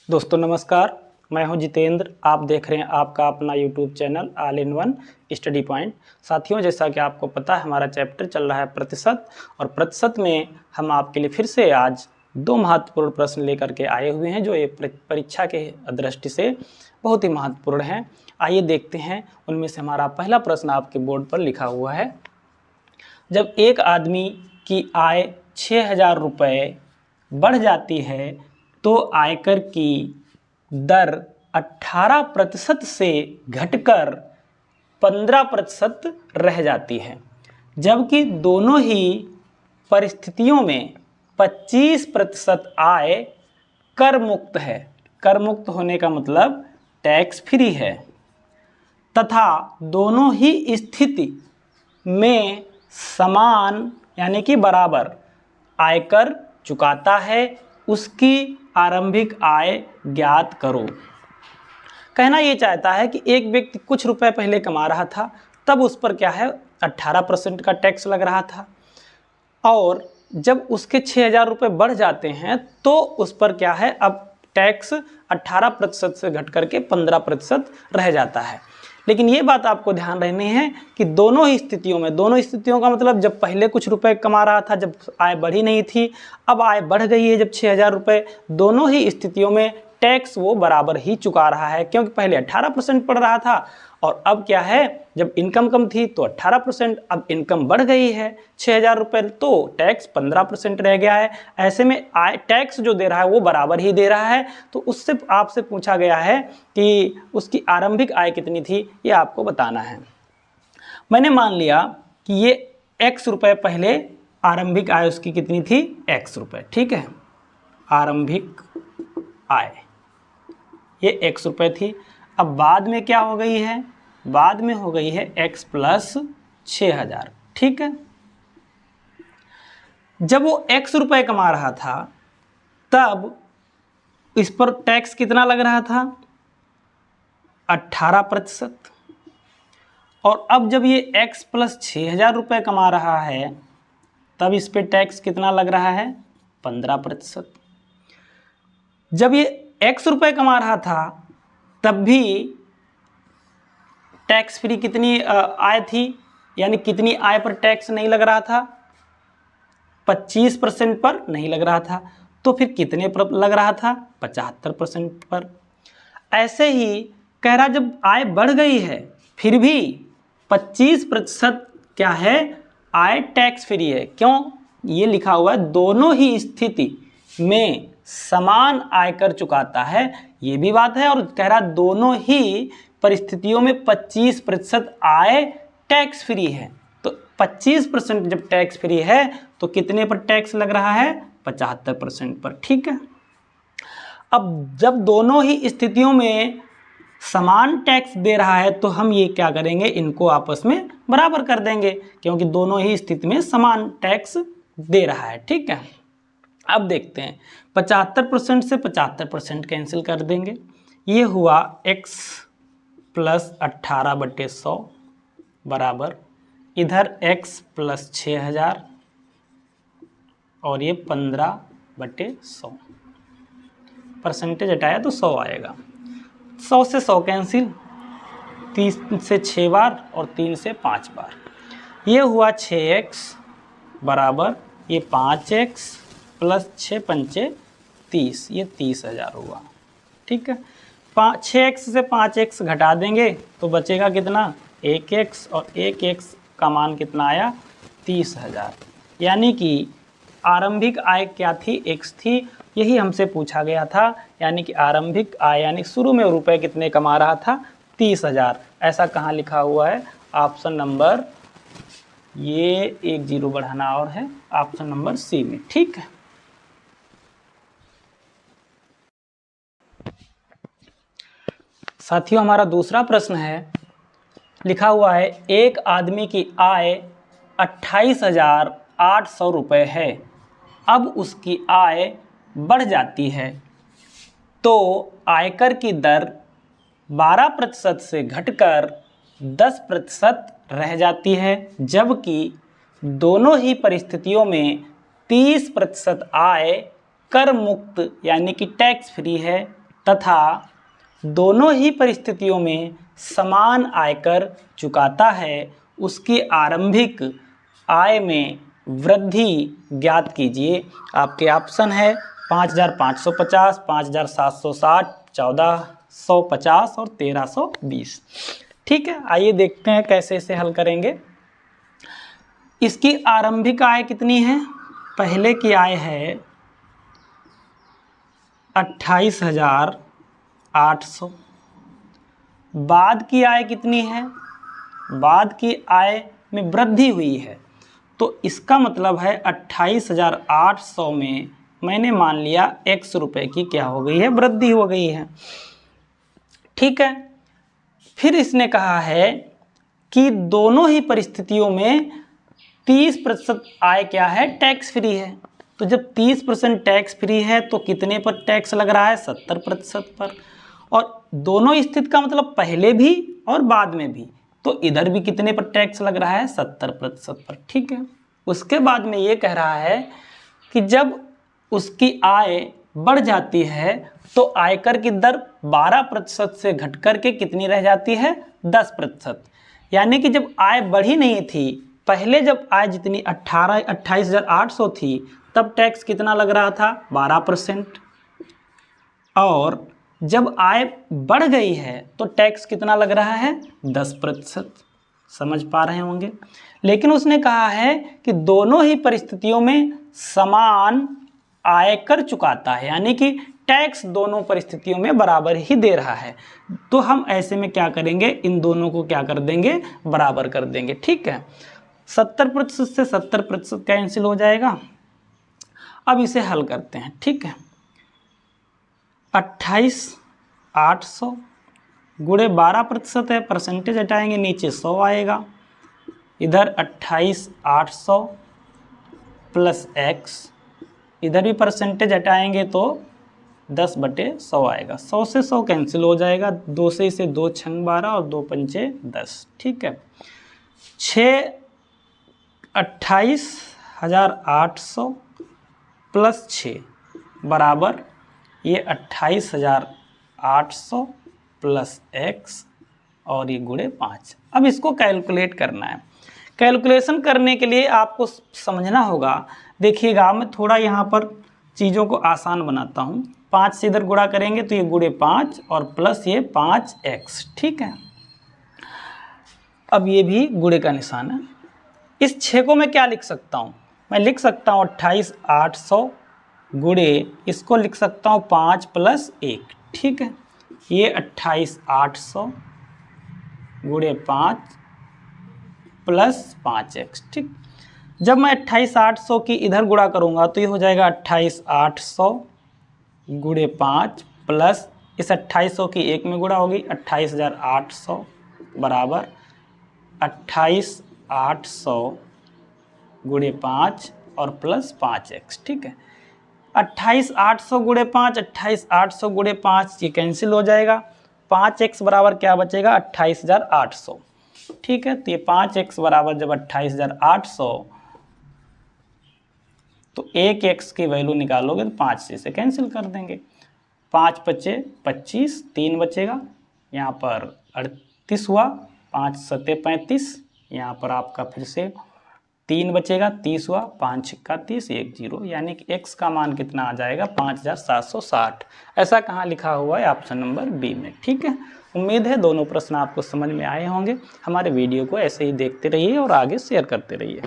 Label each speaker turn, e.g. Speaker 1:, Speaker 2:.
Speaker 1: दोस्तों नमस्कार, मैं हूं जितेंद्र। आप देख रहे हैं आपका अपना YouTube channel all in one study point. साथियों, जैसा कि आपको पता है हमारा चैप्टर चल रहा है प्रतिशत, और प्रतिशत में हम आपके लिए फिर से आज दो महत्वपूर्ण प्रश्न लेकर के आए हुए हैं जो ये परीक्षा के दृष्टि से बहुत ही महत्वपूर्ण हैं। आइए देखते हैं। उनमें से हमारा पहला प्रश्न आपके बोर्ड पर लिखा हुआ है। जब एक आदमी की आय 6,000 रुपये बढ़ जाती है तो आयकर की दर 18% से घटकर 15% रह जाती है, जबकि दोनों ही परिस्थितियों में 25% आय कर मुक्त है। कर मुक्त होने का मतलब टैक्स फ्री है, तथा दोनों ही स्थिति में समान यानी कि बराबर आयकर चुकाता है। उसकी आरंभिक आय ज्ञात करो। कहना ये चाहता है कि एक व्यक्ति कुछ रुपए पहले कमा रहा था, तब उस पर क्या है 18% का टैक्स लग रहा था, और जब उसके 6,000 रुपये बढ़ जाते हैं तो उस पर क्या है अब टैक्स 18% से घट करके 15% रह जाता है। लेकिन ये बात आपको ध्यान रखनी है कि दोनों ही स्थितियों में, दोनों स्थितियों का मतलब जब पहले कुछ रुपए कमा रहा था, जब आय बढ़ी नहीं थी, अब आय बढ़ गई है जब 6,000 रुपये, दोनों ही स्थितियों में टैक्स वो बराबर ही चुका रहा है, क्योंकि पहले 18% पड़ रहा था और अब क्या है जब इनकम कम थी तो 18%, अब इनकम बढ़ गई है 6,000 रुपये तो टैक्स 15% रह गया है। ऐसे में आय टैक्स जो दे रहा है वो बराबर ही दे रहा है। तो उससे आपसे पूछा गया है कि उसकी आरंभिक आय कितनी थी, ये आपको बताना है। मैंने मान लिया कि ये x रुपये पहले आरंभिक आय उसकी कितनी थी, x रुपये, ठीक है। आरंभिक आय ये x रुपये थी। अब बाद में क्या हो गई है, बाद में हो गई है x प्लस 6,000, ठीक है। जब वो x रुपये कमा रहा था तब इस पर टैक्स कितना लग रहा था, 18%, और अब जब ये x प्लस 6,000 रुपये कमा रहा है तब इस पर टैक्स कितना लग रहा है, 15%। जब ये x रुपये कमा रहा था तब भी टैक्स फ्री कितनी आय थी, यानी कितनी आय पर टैक्स नहीं लग रहा था, 25% पर नहीं लग रहा था, तो फिर कितने पर लग रहा था, 75% पर। ऐसे ही कह रहा जब आय बढ़ गई है फिर भी 25% क्या है, आय टैक्स फ्री है। क्यों, ये लिखा हुआ है दोनों ही स्थिति में समान आयकर चुकाता है, ये भी बात है, और कह रहा दोनों ही परिस्थितियों में 25% आय टैक्स फ्री है। तो 25% जब टैक्स फ्री है तो कितने पर टैक्स लग रहा है, 75% पर, ठीक है। अब जब दोनों ही स्थितियों में समान टैक्स दे रहा है तो हम ये क्या करेंगे, इनको आपस में बराबर कर देंगे, क्योंकि दोनों ही स्थिति में समान टैक्स दे रहा है, ठीक है। अब देखते हैं, 75% से 75% कैंसिल कर देंगे। ये हुआ x प्लस 18/100 बराबर इधर x प्लस 6,000 और ये 15/100। परसेंटेज हटाया तो 100 आएगा। 100 से 100 कैंसिल, 30 से 6 बार और 3 से 5 बार। ये हुआ 6x बराबर ये 5x प्लस 6 पंचे 30, ये 30,000 हुआ, ठीक है। 6x से 5x घटा देंगे तो बचेगा कितना, 1x, और 1x का मान कितना आया, 30,000। यानी कि आरंभिक आय क्या थी, x थी, यही हमसे पूछा गया था। यानी कि आरंभिक आय यानी शुरू में रुपए कितने कमा रहा था, 30,000। ऐसा कहाँ लिखा हुआ है, ऑप्शन नंबर, ये 1 0 बढ़ाना और है, ऑप्शन नंबर सी में, ठीक है। साथियों, हमारा दूसरा प्रश्न है, लिखा हुआ है एक आदमी की आय 28,800 रुपये है। अब उसकी आय बढ़ जाती है तो आयकर की दर 12% से घटकर 10% रह जाती है, जबकि दोनों ही परिस्थितियों में 30% आय कर मुक्त यानी कि टैक्स फ्री है। तथा दोनों ही परिस्थितियों में समान आयकर चुकाता है, उसकी आरंभिक आय में वृद्धि ज्ञात कीजिए। आपके ऑप्शन है 5,550, 5,760, 1,450 और 1,320। ठीक है, आइए देखते हैं कैसे इसे हल करेंगे। इसकी आरंभिक आय कितनी है? पहले की आय है 28,800। बाद की आय कितनी है? बाद की आय में वृद्धि हुई है, तो इसका मतलब है 28,800 में मैंने मान लिया x रुपए की क्या हो गई है? वृद्धि हो गई है। ठीक है, फिर इसने कहा है कि दोनों ही परिस्थितियों में 30% आय क्या है? टैक्स फ्री है। तो जब 30% टैक्स फ्री है तो कितने पर टैक्स लग रहा है? 70% पर। और दोनों स्थिति का मतलब पहले भी और बाद में भी, तो इधर भी कितने पर टैक्स लग रहा है? 70% पर। ठीक है, उसके बाद में ये कह रहा है कि जब उसकी आय बढ़ जाती है तो आयकर की दर 12% से घट कर के कितनी रह जाती है? 10%। यानी कि जब आय बढ़ी नहीं थी, पहले जब आय जितनी 28,800 थी, तब टैक्स कितना लग रहा था? 12%। और जब आय बढ़ गई है तो टैक्स कितना लग रहा है? 10%। समझ पा रहे होंगे। लेकिन उसने कहा है कि दोनों ही परिस्थितियों में समान आयकर चुकाता है, यानी कि टैक्स दोनों परिस्थितियों में बराबर ही दे रहा है। तो हम ऐसे में क्या करेंगे? इन दोनों को क्या कर देंगे? बराबर कर देंगे। ठीक है, 70% से 70% कैंसिल हो जाएगा। अब इसे हल करते हैं। ठीक है, 28,800 गुणे 12% है, परसेंटेज हटाएंगे नीचे 100 आएगा। इधर 28,800 प्लस x, इधर भी परसेंटेज हटाएंगे तो 10/100 आएगा। 100 से 100 कैंसिल हो जाएगा। 2 से इसे 2 छंग 12 और 2 पंचे 10। ठीक है, 28,800 प्लस 6 बराबर ये 28,800 प्लस x और ये गुणे 5। अब इसको कैलकुलेट करना है। कैलकुलेशन करने के लिए आपको समझना होगा। देखिएगा, मैं थोड़ा यहाँ पर चीज़ों को आसान बनाता हूँ। 5 से इधर गुणा करेंगे तो ये गुणे 5 और प्लस ये 5x। ठीक है, अब ये भी गुणे का निशान है। इस 6 को मैं क्या लिख सकता हूँ? मैं लिख सकता हूँ 28,800 गुणे, इसको लिख सकता हूँ 5 प्लस 1। ठीक है, ये 28,800 गुणे 5 प्लस 5x। ठीक, जब मैं 28,800 की इधर गुणा करूँगा तो ये हो जाएगा 28,800 गुणे 5 प्लस इस 2800 की 1 में गुणा होगी 28,800 बराबर 28,800 गुणे 5 और प्लस 5x। ठीक है, 28,800 गुणे 5, 28,800 गुणे 5 ये कैंसिल हो जाएगा। 5x बराबर क्या बचेगा? 28,800। ठीक है, तो ये 5x बराबर जब 28,800 तो 1x की वैल्यू निकालोगे तो 5 से इसे कैंसिल कर देंगे। 5 बचे 25, 3 बचेगा, यहाँ पर 38 हुआ, 5 सते 35, यहाँ पर आपका फिर से 3 बचेगा, 30 हुआ, 5 छिक्का 30, 1 0, यानी कि x का मान कितना आ जाएगा? 5,760। ऐसा कहाँ लिखा हुआ है? ऑप्शन नंबर बी में। ठीक है, उम्मीद है दोनों प्रश्न आपको समझ में आए होंगे। हमारे वीडियो को ऐसे ही देखते रहिए और आगे शेयर करते रहिए।